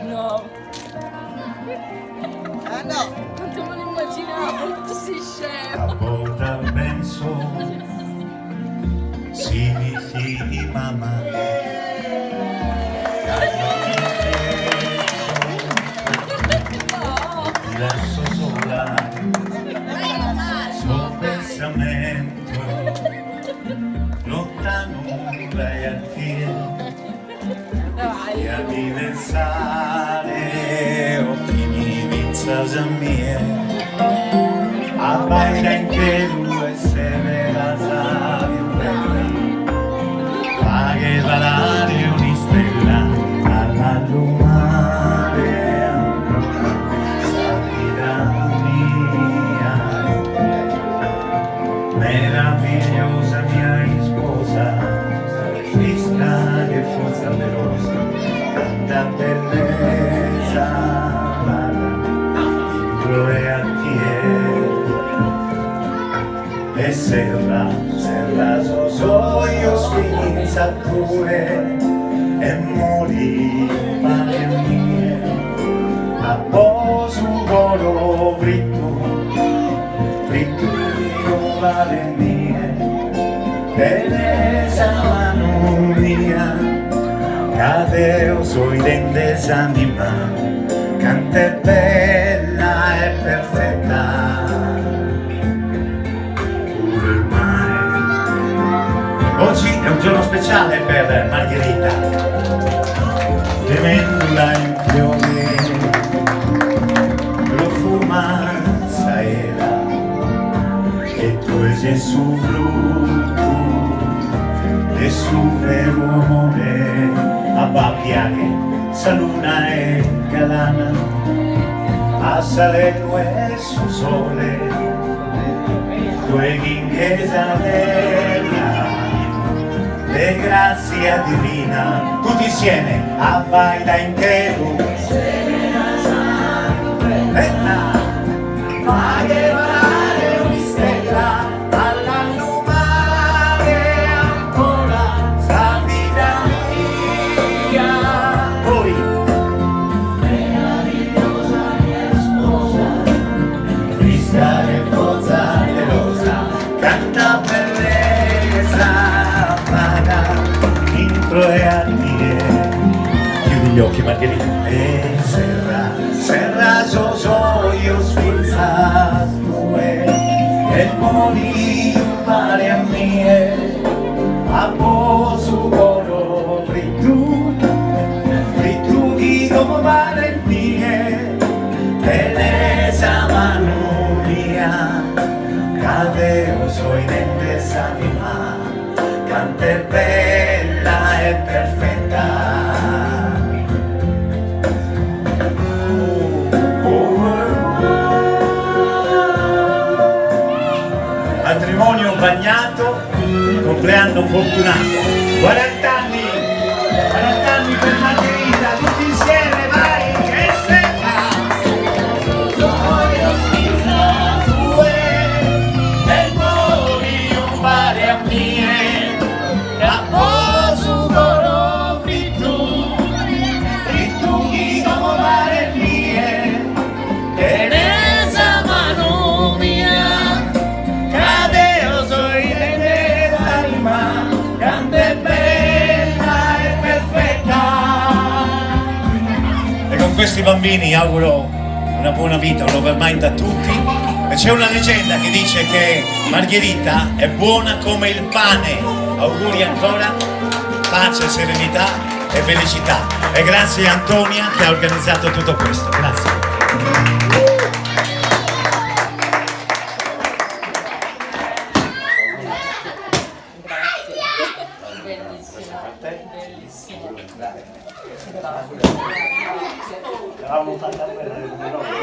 No. Ah no! Non te me lo immaginavo, tu sei scemo. A volte penso, sì, mamma, ti lascio sola, sto pensamento, lontano dai artigli, e a diventare occhi vinzasa mie, abbaia anche lui se me la sa più bella, paghe valare ogni stella alla lumare, sa vita mia, meravigliosa mia sposa, fresca che forza veloce, tanta bellezza, dentro e a te, e serra io sfinza tue, e morì male mie, a posu volo fritto io vale mie, Teresa mano mia, cadeo sui dente sanima, canta è bella e perfetta, pure il mare. Oggi è un giorno speciale per Margherita, tremenda in fiori, profuma saera, e tu sei su frutto, e su vero amore, a Babbiache, Saluna e Galana, a Salerno e su sole, due chiesa bella, e grazia divina, tutti insieme, a Baida intero, faghe volare ogni stella, alla lumare ancora, sa vita mia, poi meravigliosa mia sposa, fresca e forza velosa, canta bellezza, paga, intro e a dire, chiudi gli occhi Margherita, e serra io sfilza tue, e morì pare a mie, a posu coro frittu come vale mie, Teresa mano mia, cadeo sui dente sanima, canta è bella e perfetta. Matrimonio bagnato, compleanno fortunato, 40 anni per Margherita, tutti insieme, vai, e senta! Tue, e mori un mare a mie, a posu coro frittu come mare mie, Teresa mano mia, cadeo soi dente d'anima, canta è bella e perfetta. E con questi bambini auguro una buona vita, un overmind a tutti. E c'è una leggenda che dice che Margherita è buona come il pane. Auguri ancora, pace, serenità e felicità. E grazie a Antonia che ha organizzato tutto questo. Grazie. Bellissimo. Eravamo fatta bene.